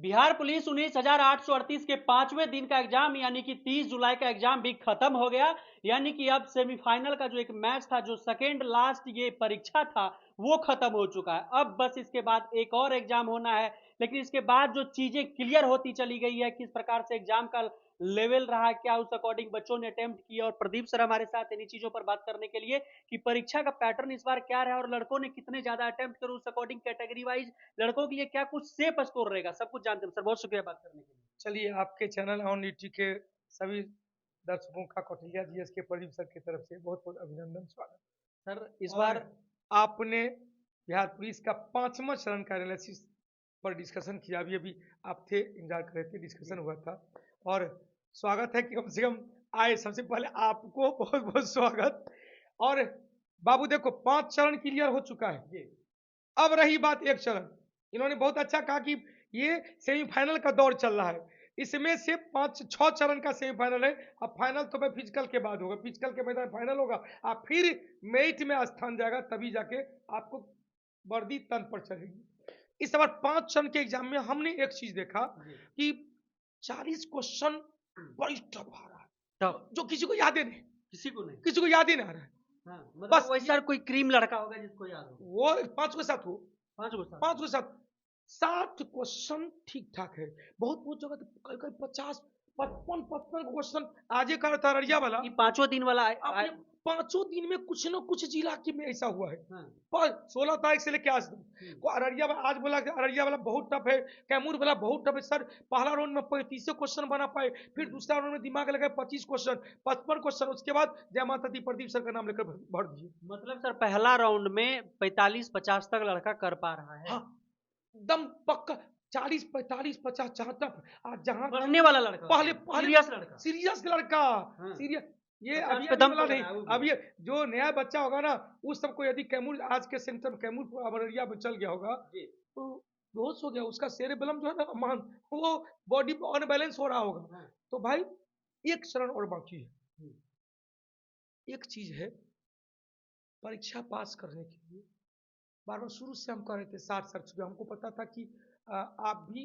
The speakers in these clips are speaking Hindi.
बिहार पुलिस 19,838 के 5वें दिन का एग्जाम यानी कि 30 जुलाई का एग्जाम भी खत्म हो गया। यानी कि अब सेमीफाइनल का जो एक मैच था, जो सेकेंड लास्ट ये परीक्षा था, वो खत्म हो चुका है। अब बस इसके बाद एक और एग्जाम होना है, लेकिन इसके बाद जो चीजें क्लियर होती चली गई है, किस प्रकार से एग्जाम का लेवल रहा, क्या उस अकॉर्डिंग बच्चों ने अटेम्प्ट किया। और प्रदीप सर हमारे साथ इन्हीं चीजों पर बात करने के लिए कि परीक्षा का पैटर्न इस बार क्या रहा और लड़कों ने कितने ज्यादा अटेम्प्ट कर, उस अकॉर्डिंग कैटेगरी वाइज लड़कों के लिए क्या कुछ सेफ स्कोर रहेगा, सब कुछ जानते हैं सर। बहुत शुक्रिया बात करने के लिए। चलिए, आपके चैनल ऑन ईटी के सभी दर्शकों का कौटिल्या जीएस के प्रदीप सर की तरफ से बहुत बहुत अभिनंदन, स्वागत। सर इस और बार आपने बिहार पुलिस का 5वां चरण का एनालिसिस पर डिस्कशन किया। अभी अभी आप थे, इंतजार कर रहे थे, डिस्कशन हुआ था। और स्वागत है कि कम से कम आए। सबसे पहले आपको बहुत बहुत स्वागत। और बाबू देखो, 5 चरण क्लियर हो चुका है। अब रही बात एक चरण। इन्होंने बहुत अच्छा कहा कि ये सेमीफाइनल का दौर चल रहा है। इसमें से 5-6 चरण का सेमीफाइनल है। अब फाइनल तो भाई फिजिकल के बाद होगा, फिजिकल के मैदान फाइनल होगा, अब फिर मेरिट में स्थान जाएगा, तभी जाके आपको वर्दी तन पर चढ़ेगी। इस बार 5 चरण के एग्जाम में हमने एक चीज देखा कि 40 क्वेश्चन बड़ी टफ आ रहा है, टफ जो किसी को याद ही नहीं, किसी को नहीं। किसी को याद ही नहीं आ रहा है। हाँ, मतलब बस वही सर कोई क्रीम लड़का होगा जिसको याद हो। वो 5 के साथ हो, 5 को 7 5 के साथ 60 क्वेश्चन ठीक ठाक है। बहुत जगह तो कहीं कहीं 50, 55 क्वेश्चन। आजे का था अररिया वाला, ये 5 दिन वाला अपने 5 दिन में कुछ न कुछ जिला के में ऐसा हुआ है। हाँ। पर 16 तारीख से लेके आज तक को अररिया वाला, आज बोला कि अररिया वाला बहुत टफ है, कैमूर वाला बहुत टफ है। सर पहला राउंड में 35 क्वेश्चन बना पाए, फिर दूसरा राउंड में दिमाग लगाए 25 क्वेश्चन, 55 क्वेश्चन। उसके बाद जय माता दी प्रदीप सर का नाम लेकर भर दिए। मतलब सर पहला राउंड में 45-50 तक लड़का कर पा रहा है। हाँ, एकदम पक्का 40, 45, 50 जहाँ तक आज जहाँ बढ़ने वाला लड़का, पहले पहले सीरियस लड़का, सीरियस लड़का, हाँ। सीरियस। ये 50 अभी पे अभी दम वाला तोड़ नहीं, रहा है वो भी। अभी जो नया बच्चा होगा ना, उस सबको यदि कैमूर आज के सेंटर में कैमूर अररिया में चल गया होगा जी। तो बेहोश हो गया। उसका सेरेबेलम जो है ना मान, वो बॉडी अनबैलेंस हो रहा होगा। हाँ। तो भाई एक चरण और बाकी है। हम्म। एक चीज है, परीक्षा पास करने के लिए बार बार शुरू से हम कह रहे थे 60 चुके। हमको पता था कि आप भी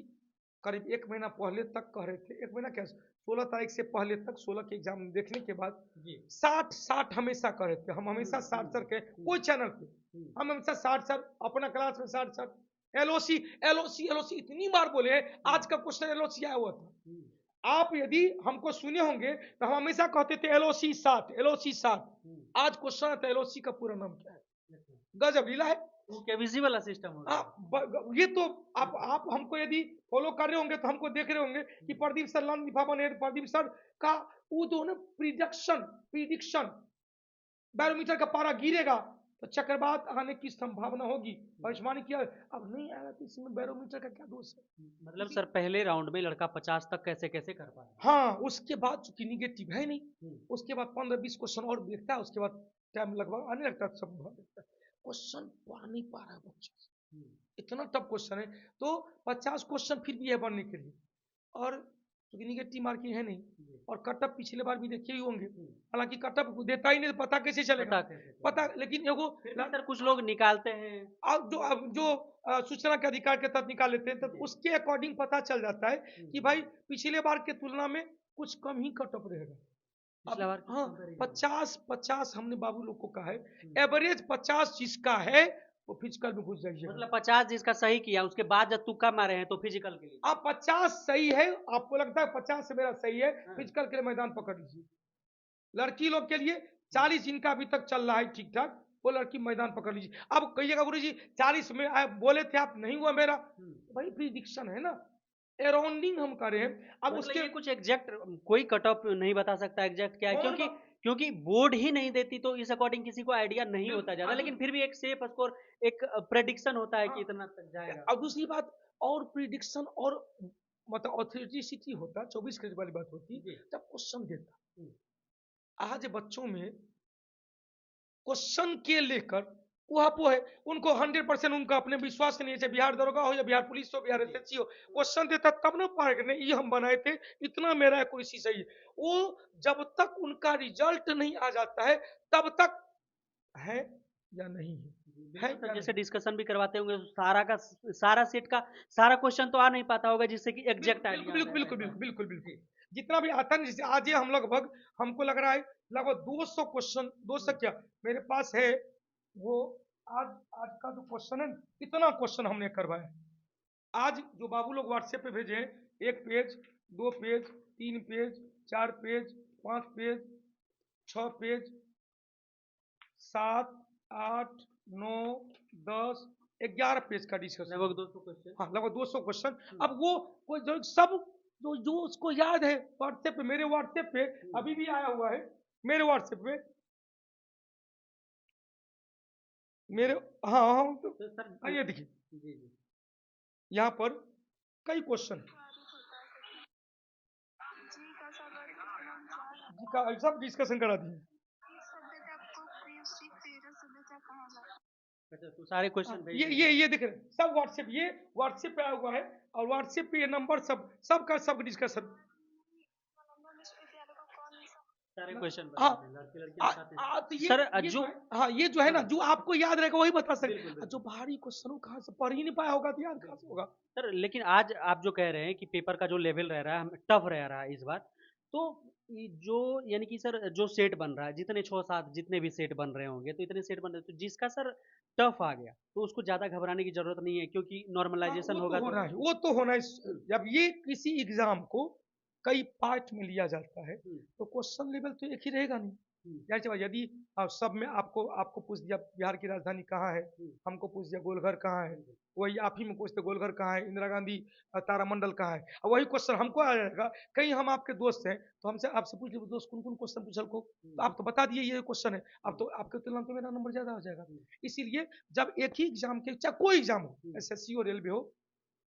करीब 1 महीना पहले तक कह रहे थे, 1 महीना क्या, 16 तारीख से पहले तक, 16 के एग्जाम देखने के बाद जी। 60 हमेशा कह रहे थे। हम हमेशा 60 सर के कोई चैनल पे हम हमेशा 60 सर, अपना क्लास में 60 सर, एलओसी एलओसी एलओसी इतनी बार बोले हैं। आज का क्वेश्चन एलओसी आया हुआ था। आप यदि हमको सुने होंगे तो हम हमेशा कहते थे एलओसी 60, एलओसी 60। आज क्वेश्चन है तो एलओसी का पूरा नाम क्या है? गजब लीला है। वो केबीसी वाला सिस्टम हो गया। ये तो आप हमको यदि फॉलो कर रहे होंगे तो हमको देख रहे होंगे कि प्रदीप सर लाल निफा बने, प्रदीप सर का वो दोनों प्रिडिक्शन बैरोमीटर का पारा गिरेगा तो चक्रवात आने की संभावना होगी। भविष्यवाणी किया, अब नहीं आया तो इसमें बैरोमीटर का क्या दोष है? मतलब सर पहले राउंड में लड़का 50 तक कैसे कैसे कर पाया। हाँ, उसके बाद चूंकि निगेटिव है नहीं, उसके बाद 15-20 क्वेश्चन और देखता है, उसके बाद टाइम लगभग आने लगता है, सब क्वेश्चन पढ़ नहीं पा रहा है बच्चा, इतना टफ क्वेश्चन है। तो 50 क्वेश्चन फिर भी है बनने के लिए, और क्योंकि निगेटिव मार्किंग है नहीं, और कटअप पिछले बार भी देखे ही होंगे। हालांकि कटअप देता ही नहीं, पता कैसे चलेगा, पता। लेकिन एगो सर कुछ लोग निकालते हैं, अब जो सूचना के अधिकार के तहत निकाल लेते हैं, तो उसके अकॉर्डिंग पता चल जाता है कि भाई पिछले बार के तुलना में कुछ कम ही कटअप रहेगा। अब हाँ, 50 हमने बाबू लोग को कहा है, एवरेज 50 जिसका है वो फिजिकल में घुस जाइए। मतलब 50 जिसका सही किया, उसके बाद जब तुक्का मारे हैं तो फिजिकल के लिए। आप 50 सही है, आपको लगता है 50 से मेरा सही है, फिजिकल के लिए मैदान पकड़ लीजिए। लड़की लोग के लिए 40 जिनका अभी तक चल रहा है ठीक ठाक, वो लड़की मैदान पकड़ लीजिए। अब कहिएगा गुरु जी 40 में बोले थे आप, नहीं हुआ मेरा, भाई प्रिडिक्शन है ना, अराउंडिंग हम कर रहे हैं। अब मतलब उसके ये कुछ एग्जैक्ट कोई कट ऑफ नहीं बता सकता एग्जैक्ट क्या है, क्योंकि बोर्ड ही नहीं देती, तो इस अकॉर्डिंग किसी को आइडिया नहीं होता ज्यादा, लेकिन फिर भी एक सेफ स्कोर, एक प्रेडिक्शन होता है कि इतना तक जाएगा। और दूसरी बात, और प्रिडिक्शन और मतलब ऑथेंटिसिटी होता, 24 कैरेट वाली बात होती जब क्वेश्चन देता। आज बच्चों में क्वेश्चन के लेकर वो है, उनको 100% उनका अपने विश्वास नहीं है। बिहार दरोगा हो या बिहार पुलिस हो, बिहार एसएससी हो, क्वेश्चन देता तब ना पाएगा नहीं, ये हम बनाए थे, इतना मेरा है, कोई चीज सही है। वो जब तक उनका रिजल्ट नहीं आ जाता है तब तक है या नहीं है। है बिल्कुल सर, क्या जैसे नहीं? डिस्कशन भी करवाते होंगे तो सारा सेट का सारा क्वेश्चन तो आ नहीं पाता होगा जिससे कि एग्जैक्ट बिल्कुल आइडिया आ बिल्कुल जाए बिल्कुल ऐसा। बिल्कुल बिल्कुल बिल्कुल जी। जितना भी आता है ना, जैसे आज ये हम लगभग, हमको लग रहा है लगभग 200 क्वेश्चन, 200 क्या मेरे पास है वो। आज आज का जो क्वेश्चन है ना, इतना क्वेश्चन हमने करवाया है। आज जो बाबू लोग व्हाट्सएप पे भेजे हैं, 1 page, 2 page, 3 page, 4 page, 5 page, 6 page, 7, 8, 9, 10, 11 page का डिस्कशन। लगभग 200 क्वेश्चन। हाँ, लगभग 200 क्वेश्चन। अब वो जो सब जो जो उसको याद है, व्हाट्सएप पे, मेरे व्हाट्सएप पे अभी भी आया हुआ है, मेरे व्हाट्सएप पे मेरे। हाँ हाँ, तो तो सर आइए देखिए, जी जी। यहाँ पर कई क्वेश्चन जी का सब डिस्कशन करा दिए। अच्छा, तो सारे हाँ, क्वेश्चन भेज दिए। ये देख रहे हैं, सब व्हाट्सएप, ये व्हाट्सएप पे आया हुआ है, और व्हाट्सएप पे ये नंबर सबका सब डिस्कशन। सारे क्वेश्चन हाँ, बताते हैं, लड़के लड़के बताते हैं। तो सर ये जो जो है, हाँ ये जो है ना, हाँ, जो आपको याद रहेगा वही बता सकते। बिल्कुल जो बिल्कुल भारी क्वेश्चन कहाँ से पढ़ ही नहीं पाया होगा तो याद कहाँ से होगा। सर, लेकिन आज आप जो कह रहे हैं कि पेपर का जो लेवल रह रहा है टफ रह रहा है इस बार, तो ये जो यानी कि सर जो सेट बन रहा है, जितने 6-7 जितने भी सेट बन रहे होंगे, तो इतने सेट बन रहे, तो जिसका सर टफ आ गया तो उसको ज़्यादा घबराने की ज़रूरत नहीं है, क्योंकि हाँ, नॉर्मलाइजेशन वो तो होगा तो होना है, वो तो होना है। जब ये किसी एग्जाम को कई पार्ट में लिया जाता है, हम्म, तो क्वेश्चन लेवल तो एक ही रहेगा नहीं। हम्म, यार चलो, यदि सब में आपको आपको पूछ दिया बिहार की राजधानी कहाँ है, हम्म, हमको पूछ दिया गोलघर कहाँ है, हम्म, वही आप ही में पूछते गोलघर कहाँ है, इंदिरा गांधी तारामंडल कहाँ है, और वही क्वेश्चन हमको आ जाएगा। कहीं हम आपके दोस्त हैं तो हमसे आपसे पूछ लिए, दोस्त कौन कौन क्वेश्चन पूछल को, तो आप तो बता दिए ये क्वेश्चन है, अब तो आपके तुलना में मेरा नंबर ज्यादा हो जाएगा। हम्म, इसीलिए जब एक ही एग्जाम के, चाहे कोई एग्जाम हो, हम्म, एसएससी हो, रेलवे हो,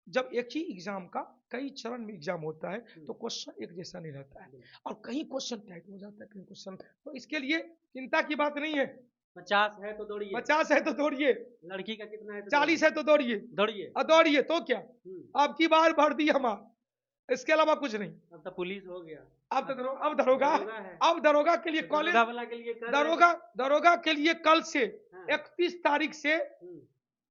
जब एक ही एग्जाम का कई चरण में एग्जाम होता है, तो क्वेश्चन एक जैसा नहीं रहता है, और कहीं क्वेश्चन टाइट हो जाता है, कहीं क्वेश्चन, तो इसके लिए चिंता की बात नहीं है। 50 है तो दौड़िए, 50 है तो दौड़िए, लड़की का कितना है तो 40 है तो दौड़िए, दौड़िए। और दौड़िए तो क्या, हम्म, अब की बार भर दी हमार, इसके अलावा कुछ नहीं। अब तो पुलिस हो गया, अब तो अब दरोगा है, दरोगा है, अब दरोगा के लिए तो कॉलेज, दरोगा वाला के लिए कर रहे दरोगा दरोगा के लिए कल से हाँ, 31 तारीख से हम्म,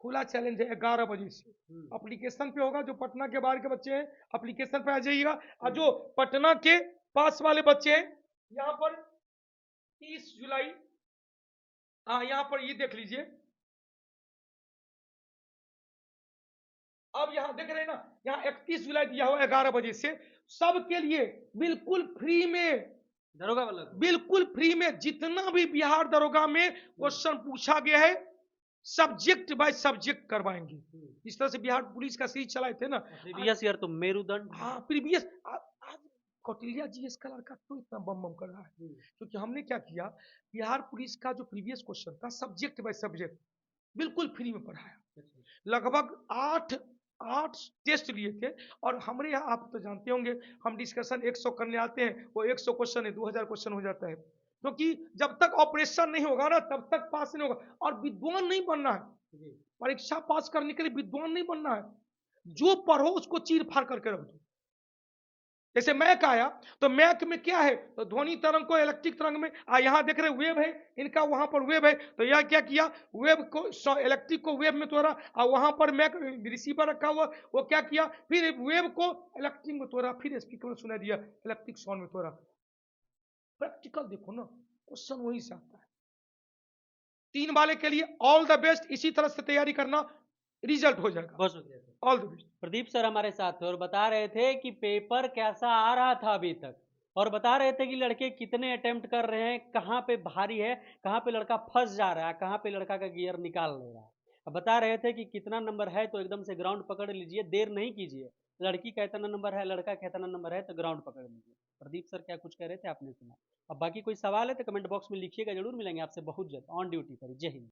खुला चैलेंज है, 11 बजे से हम्म, एप्लीकेशन पे होगा। जो पटना के बाहर के बच्चे हैं, एप्लीकेशन पे आ जाइएगा, और हम्म, जो पटना के पास वाले बच्चे हैं, यहाँ पर 30 जुलाई, हाँ यहाँ पर ये देख लीजिए, अब यहाँ देख रहे हैं ना, यहाँ 31 जुलाई दिया हुआ 11 बजे से, सबके लिए बिल्कुल फ्री में, दरोगा वाला को। बिल्कुल फ्री में जितना भी बिहार दरोगा में क्वेश्चन पूछा गया है, सब्जेक्ट बाय सब्जेक्ट करवाएंगे। इस तरह से बिहार पुलिस का सीरीज चलाए थे ना। प्रीवियस ईयर तो मेरुदंड। हाँ, प्रीवियस, आज कौटिल्य जीएस का लड़का क्यों इतना बम बम कर रहा है, क्योंकि हमने क्या किया, बिहार पुलिस का जो प्रीवियस क्वेश्चन था, सब्जेक्ट बाय सब्जेक्ट बिल्कुल फ्री में पढ़ाया। लगभग 8 टेस्ट लिए थे, और हमारे यहाँ आप तो जानते होंगे, हम डिस्कशन 100 करने आते हैं, वो 100 क्वेश्चन है, 2000 क्वेश्चन हो जाता है, क्योंकि जब तक ऑपरेशन नहीं होगा ना, तब तक पास नहीं होगा। और विद्वान नहीं बनना है, परीक्षा पास करने के लिए विद्वान नहीं बनना है, जो पढ़ो उसको चीर फाड़ करके रख दो। जैसे मैक आया, तो मैक में क्या है, तो ध्वनि तरंग को इलेक्ट्रिक तरंग में, यहाँ देख रहे वेव है, इनका वहां पर वेव है, तो यह क्या किया, वेव को इलेक्ट्रिक को वेव में तोड़ा, और वहां पर मैक रिसीवर रखा हुआ, वो क्या किया, फिर वेव को इलेक्ट्रिक में तोड़ा, फिर स्पीकर में सुना दिया, इलेक्ट्रिक साउंड में तोड़ा। प्रैक्टिकल देखो ना, क्वेश्चन वहीं से आता है। 3 वाले के लिए ऑल द बेस्ट, इसी तरह से तैयारी करना, रिजल्ट हो जाएगा। बहुत शुक्रिया sir. All the best. Pradeep sir हमारे साथ थे और बता रहे थे कि पेपर कैसा आ रहा था अभी तक, और बता रहे थे कि लड़के कितने अटेम्प्ट कर रहे हैं, कहाँ पे भारी है, कहाँ पे लड़का फंस जा रहा है, कहाँ पे लड़का का गियर निकाल ले रहा है। अब बता रहे थे कि कितना नंबर है तो एकदम से ग्राउंड पकड़ लीजिए, देर नहीं कीजिए। लड़की का इतना नंबर है, लड़का का इतना नंबर है, तो ग्राउंड पकड़ लीजिए। प्रदीप सर क्या कुछ कह रहे थे आपने सुना। अब बाकी कोई सवाल है तो कमेंट बॉक्स में लिखिएगा, जरूर मिलेंगे आपसे बहुत जल्द ऑन ड्यूटी पर। जय हिंद।